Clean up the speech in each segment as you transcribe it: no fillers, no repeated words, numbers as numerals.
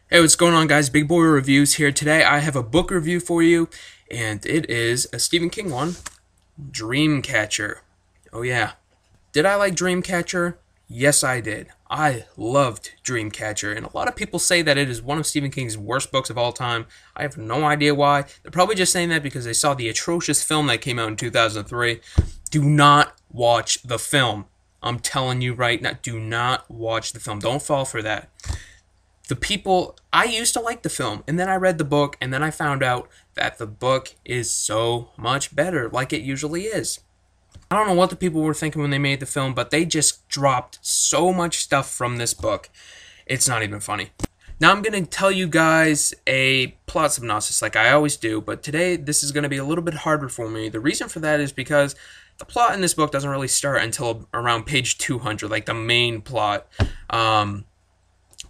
Hey, what's going on, guys? Big Boy Reviews here. Today I have a book review for you, and it is a Stephen King one, Dreamcatcher. Oh yeah. Did I like Dreamcatcher? Yes, I did. I loved Dreamcatcher, and a lot of people say that it is one of Stephen King's worst books of all time. I have no idea why. They're probably just saying that because they saw the atrocious film that came out in 2003. Do not watch the film. I'm telling you right now, do not watch the film. Don't fall for that. I used to like the film, and then I read the book, and then I found out that the book is so much better, like it usually is. I don't know what the people were thinking when they made the film, but they just dropped so much stuff from this book. It's not even funny. Now I'm going to tell you guys a plot synopsis like I always do, but today this is going to be a little bit harder for me. The reason for that is because the plot in this book doesn't really start until around page 200, like the main plot.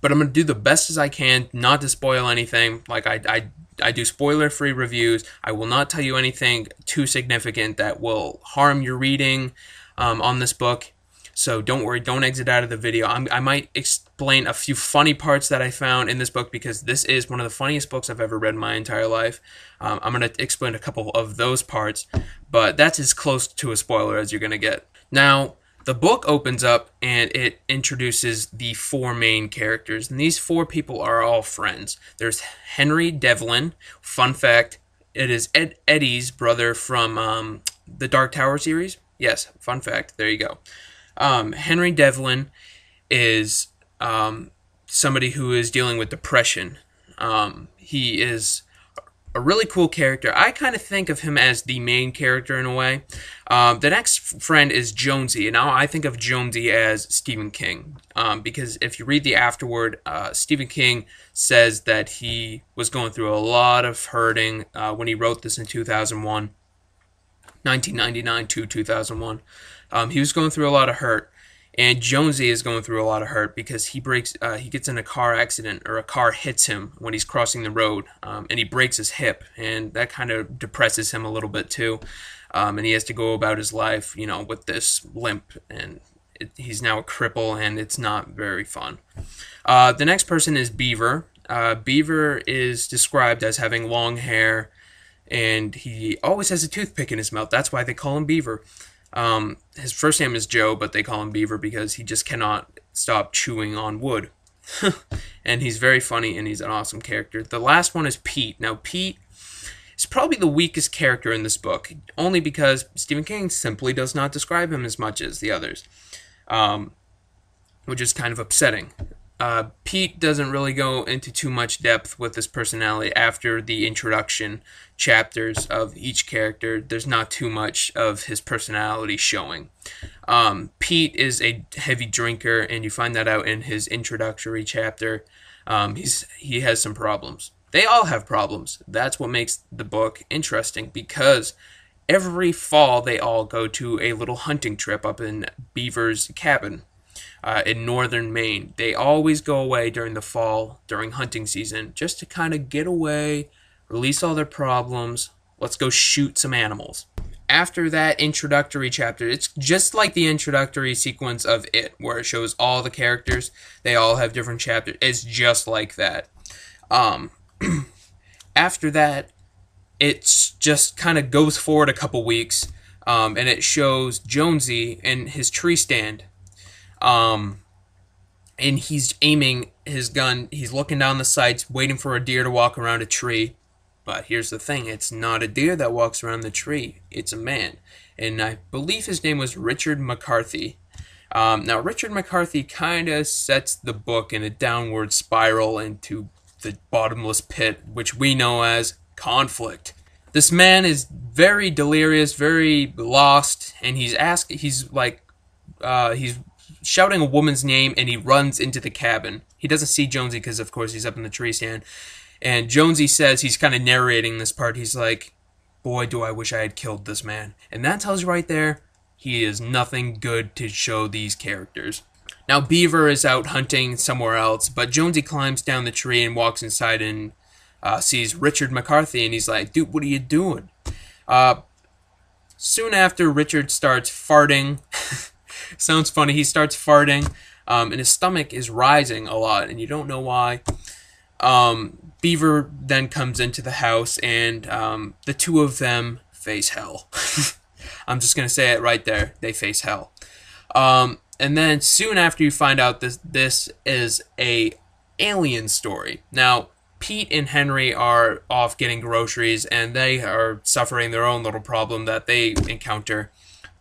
But I'm going to do the best as I can not to spoil anything. Like I do spoiler-free reviews. I will not tell you anything too significant that will harm your reading on this book. So don't worry, don't exit out of the video. I might explain a few funny parts that I found in this book because this is one of the funniest books I've ever read in my entire life. I'm going to explain a couple of those parts, but that's as close to a spoiler as you're going to get. Now, the book opens up and it introduces the four main characters, and these four people are all friends. There's Henry Devlin. Fun fact, it is Eddie's brother from the Dark Tower series. Yes, fun fact, there you go. Henry Devlin is somebody who is dealing with depression. He is a really cool character. I kind of think of him as the main character in a way. The next friend is Jonesy, and now I think of Jonesy as Stephen King, because if you read the afterword, Stephen King says that he was going through a lot of hurting when he wrote this in 2001, 1999 to 2001. He was going through a lot of hurt. And Jonesy is going through a lot of hurt because he gets in a car accident, or a car hits him when he's crossing the road, and he breaks his hip, and that kind of depresses him a little bit too. And he has to go about his life, with this limp, and he's now a cripple, and it's not very fun. The next person is Beaver. Beaver is described as having long hair, and he always has a toothpick in his mouth. That's why they call him Beaver. His first name is Joe, but they call him Beaver because he just cannot stop chewing on wood. And he's very funny, and he's an awesome character. The last one is Pete. Now, Pete is probably the weakest character in this book, only because Stephen King simply does not describe him as much as the others, which is kind of upsetting. Pete doesn't really go into too much depth with his personality after the introduction chapters of each character. There's not too much of his personality showing. Pete is a heavy drinker, and you find that out in his introductory chapter. He has some problems. They all have problems. That's what makes the book interesting, because every fall they all go to a little hunting trip up in Beaver's cabin. In northern Maine. They always go away during the fall, during hunting season, just to kind of get away, release all their problems. Let's go shoot some animals. After that introductory chapter, it's just like the introductory sequence of It, where it shows all the characters. They all have different chapters. It's just like that. After that, it just kind of goes forward a couple weeks, and it shows Jonesy in his tree stand. And he's aiming his gun, he's looking down the sights, waiting for a deer to walk around a tree. But here's the thing, it's not a deer that walks around the tree, it's a man. And I believe his name was Richard McCarthy. Now, Richard McCarthy kind of sets the book in a downward spiral into the bottomless pit, which we know as conflict. This man is very delirious, very lost, and he's shouting a woman's name, and he runs into the cabin. He doesn't see Jonesy because, of course, he's up in the tree stand. And Jonesy says, he's kind of narrating this part, he's like, boy, do I wish I had killed this man. And that tells you right there, he is nothing good to show these characters. Now, Beaver is out hunting somewhere else, but Jonesy climbs down the tree and walks inside and sees Richard McCarthy, and he's like, dude, what are you doing? Soon after, Richard starts farting. Sounds funny. He starts farting, and his stomach is rising a lot, and you don't know why. Beaver then comes into the house, and the two of them face hell. I'm just gonna say it right there. They face hell. And then soon after, you find out this is a alien story. Now, Pete and Henry are off getting groceries, and they are suffering their own little problem that they encounter.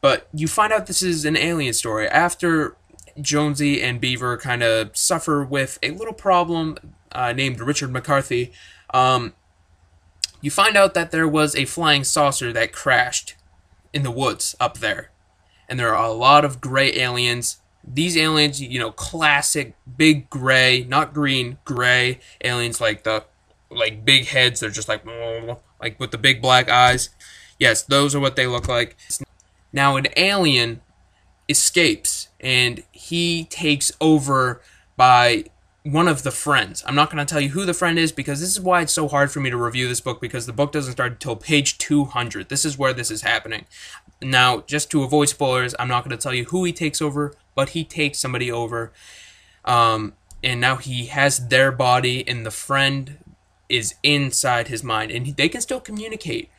But you find out this is an alien story after Jonesy and Beaver kind of suffer with a little problem named Richard McCarthy. You find out that there was a flying saucer that crashed in the woods up there. And there are a lot of gray aliens. These aliens, classic big gray, not green, gray aliens, like big heads. They're just like with the big black eyes. Yes, those are what they look like. Now an alien escapes, and he takes over by one of the friends. I'm not going to tell you who the friend is, because this is why it's so hard for me to review this book, because the book doesn't start until page 200. This is where this is happening. Now, just to avoid spoilers, I'm not going to tell you who he takes over, but he takes somebody over. And now he has their body, and the friend is inside his mind, and they can still communicate.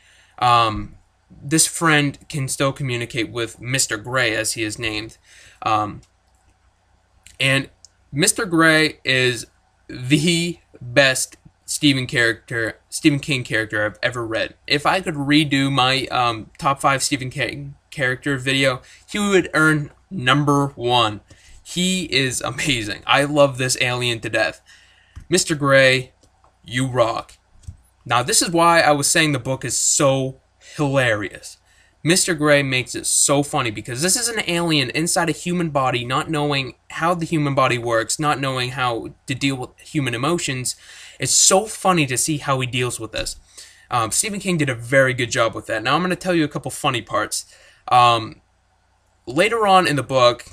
This friend can still communicate with Mr. Gray, as he is named. And Mr. Gray is the best Stephen King character I've ever read. If I could redo my top 5 Stephen King character video, he would earn #1. He is amazing. I love this alien to death. Mr. Gray, you rock. Now, this is why I was saying the book is so hilarious. Mr. Gray makes it so funny, because this is an alien inside a human body, not knowing how the human body works, not knowing how to deal with human emotions. It's so funny to see how he deals with this. Stephen King did a very good job with that. Now I'm going to tell you a couple funny parts. Later on in the book,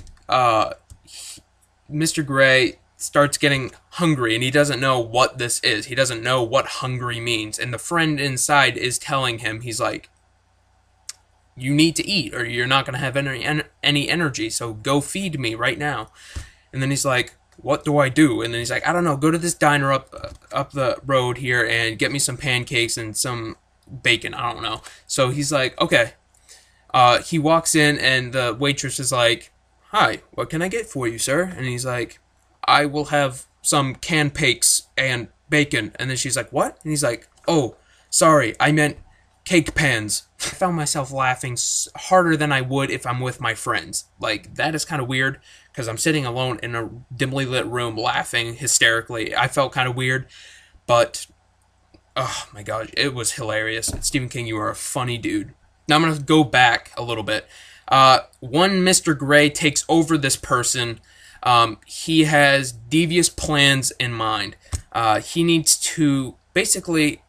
Mr. Gray starts getting hungry, and he doesn't know what this is. He doesn't know what hungry means. And the friend inside is telling him, he's like, you need to eat, or you're not going to have any energy, so go feed me right now. And then he's like, what do I do? And then he's like, I don't know, go to this diner up the road here and get me some pancakes and some bacon. I don't know. So he's like, okay. He walks in, and the waitress is like, hi, what can I get for you, sir? And he's like, I will have some canned cakes and bacon. And then she's like, what? And he's like, oh, sorry, I meant cake pans. I found myself laughing harder than I would if I'm with my friends. Like, that is kind of weird, because I'm sitting alone in a dimly lit room laughing hysterically. I felt kind of weird, but oh my gosh, it was hilarious. Stephen King, you are a funny dude. Now I'm going to go back a little bit. One Mr. Gray takes over this person. He has devious plans in mind. He needs to basically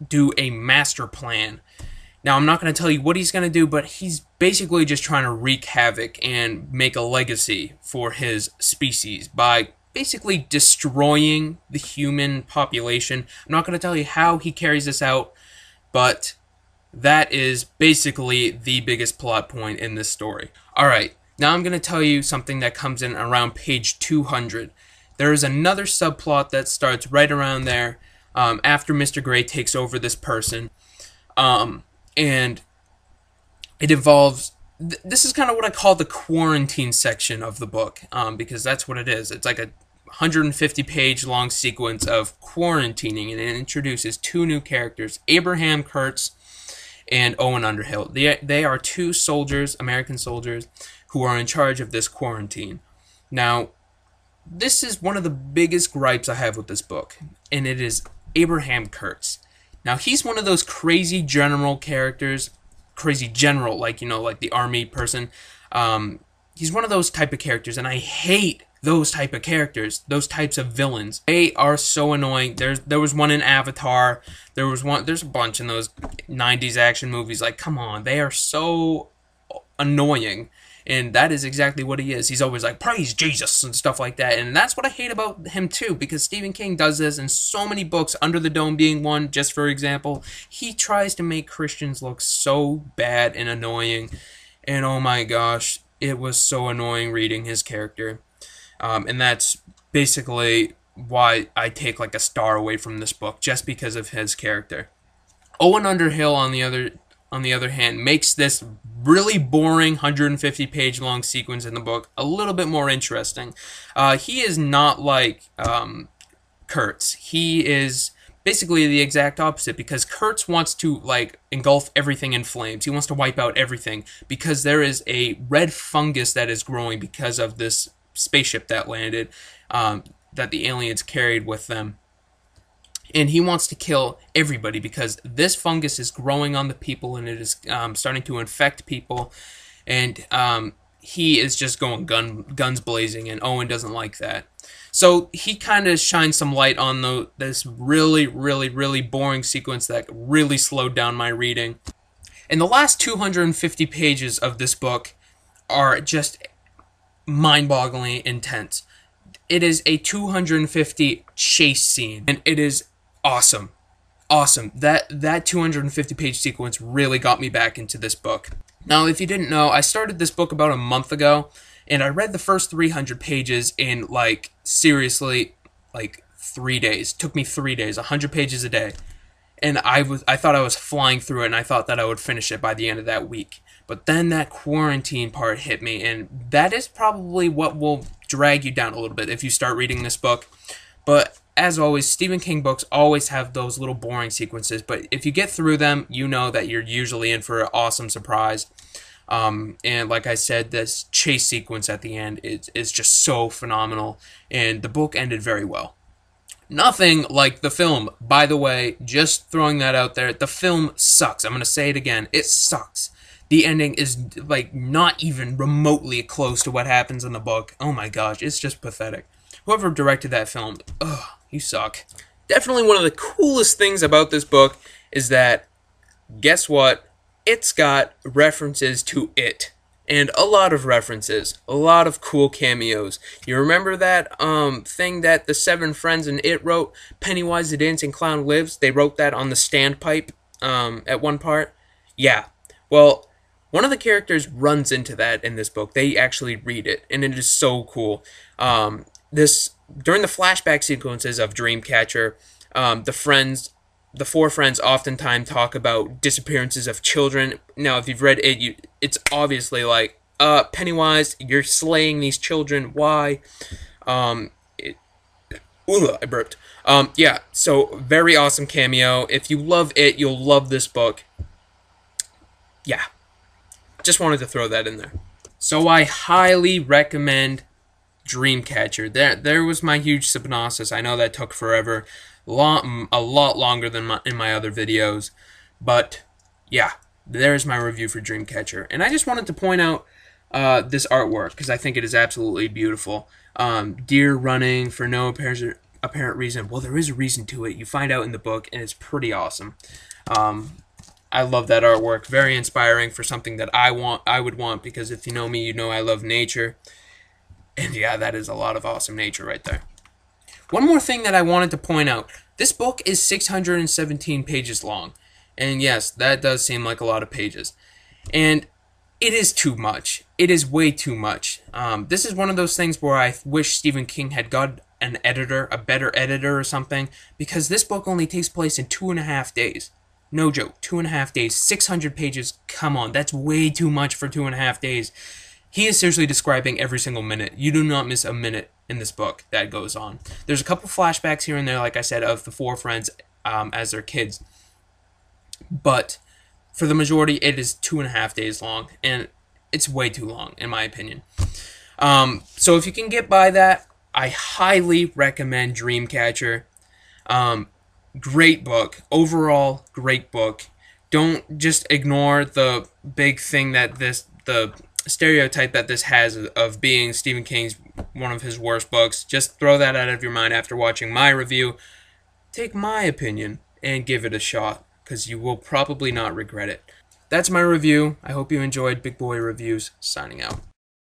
do a master plan. Now, I'm not going to tell you what he's going to do, but he's basically just trying to wreak havoc and make a legacy for his species by basically destroying the human population. I'm not going to tell you how he carries this out, but that is basically the biggest plot point in this story. Alright, now I'm going to tell you something that comes in around page 200. There is another subplot that starts right around there after Mr. Gray takes over this person. And it involves, this is kind of what I call the quarantine section of the book, because that's what it is. It's like a 150-page long sequence of quarantining, and it introduces 2 new characters, Abraham Kurtz and Owen Underhill. They are 2 soldiers, American soldiers, who are in charge of this quarantine. Now, this is one of the biggest gripes I have with this book, and it is Abraham Kurtz. Now, he's one of those crazy general characters, crazy general, like the army person. He's one of those type of characters, and I hate those type of characters, those types of villains. They are so annoying. There was one in Avatar. There's a bunch in those 90s action movies. Like, come on, they are so annoying. And that is exactly what he is. He's always like, praise Jesus, and stuff like that. And that's what I hate about him, too, because Stephen King does this in so many books, Under the Dome being one, just for example. He tries to make Christians look so bad and annoying. And oh my gosh, it was so annoying reading his character. And that's basically why I take like a star away from this book, just because of his character. Owen Underhill, on the other hand, makes this really boring 150 page long sequence in the book a little bit more interesting. He is not like Kurtz. He is basically the exact opposite, because Kurtz wants to like engulf everything in flames. He wants to wipe out everything because there is a red fungus that is growing because of this spaceship that landed, that the aliens carried with them. And he wants to kill everybody because this fungus is growing on the people, and it is starting to infect people. And he is just going guns blazing, and Owen doesn't like that. So he kind of shines some light on this really, really, really boring sequence that really slowed down my reading. And the last 250 pages of this book are just mind-bogglingly intense. It is a 250 chase scene, and it is awesome. Awesome. That 250 page sequence really got me back into this book. Now, if you didn't know, I started this book about a month ago, and I read the first 300 pages in, like, seriously, like, 3 days. It took me 3 days, 100 pages a day. And I thought I was flying through it, and I thought that I would finish it by the end of that week. But then that quarantine part hit me, and that is probably what will drag you down a little bit if you start reading this book. But as always, Stephen King books always have those little boring sequences, but if you get through them, you know that you're usually in for an awesome surprise. And like I said, this chase sequence at the end is just so phenomenal, and the book ended very well. Nothing like the film. By the way, just throwing that out there, the film sucks. I'm going to say it again. It sucks. The ending is, like, not even remotely close to what happens in the book. Oh my gosh, it's just pathetic. Whoever directed that film, ugh, you suck. Definitely one of the coolest things about this book is that, guess what? It's got references to It. And a lot of references. A lot of cool cameos. You remember that thing that the 7 friends in It wrote? Pennywise the Dancing Clown Lives? They wrote that on the standpipe at one part? Yeah. Well, one of the characters runs into that in this book. They actually read it, and it is so cool. During the flashback sequences of Dreamcatcher, the 4 friends oftentimes talk about disappearances of children. Now, if you've read it, it's obviously like, Pennywise, you're slaying these children. Why? I burped. Yeah, so very awesome cameo. If you love It, you'll love this book. Yeah, just wanted to throw that in there. So I highly recommend Dreamcatcher. There was my huge synopsis. I know that took forever, a lot longer than in my other videos, but yeah, there's my review for Dreamcatcher. And I just wanted to point out this artwork because I think it is absolutely beautiful. Deer running for no apparent reason. Well, there is a reason to it. You find out in the book, and it's pretty awesome. I love that artwork. Very inspiring for something that I would want, because if you know me, you know I love nature. And yeah, that is a lot of awesome nature right there. One more thing that I wanted to point out. This book is 617 pages long. And yes, that does seem like a lot of pages. And it is too much. It is way too much. This is one of those things where I wish Stephen King had got an editor, a better editor or something, because this book only takes place in 2.5 days. No joke, 2.5 days, 600 pages. Come on, that's way too much for 2.5 days. He is seriously describing every single minute. You do not miss a minute in this book that goes on. There's a couple flashbacks here and there, like I said, of the 4 friends as their kids. But for the majority, it is 2.5 days long, and it's way too long, in my opinion. So if you can get by that, I highly recommend Dreamcatcher. Great book. Overall, great book. Don't just ignore the big thing that the stereotype that this has of being Stephen King's one of his worst books. Just throw that out of your mind after watching my review. Take my opinion and give it a shot, because you will probably not regret it. That's my review. I hope you enjoyed Big Boy Reviews. Signing out.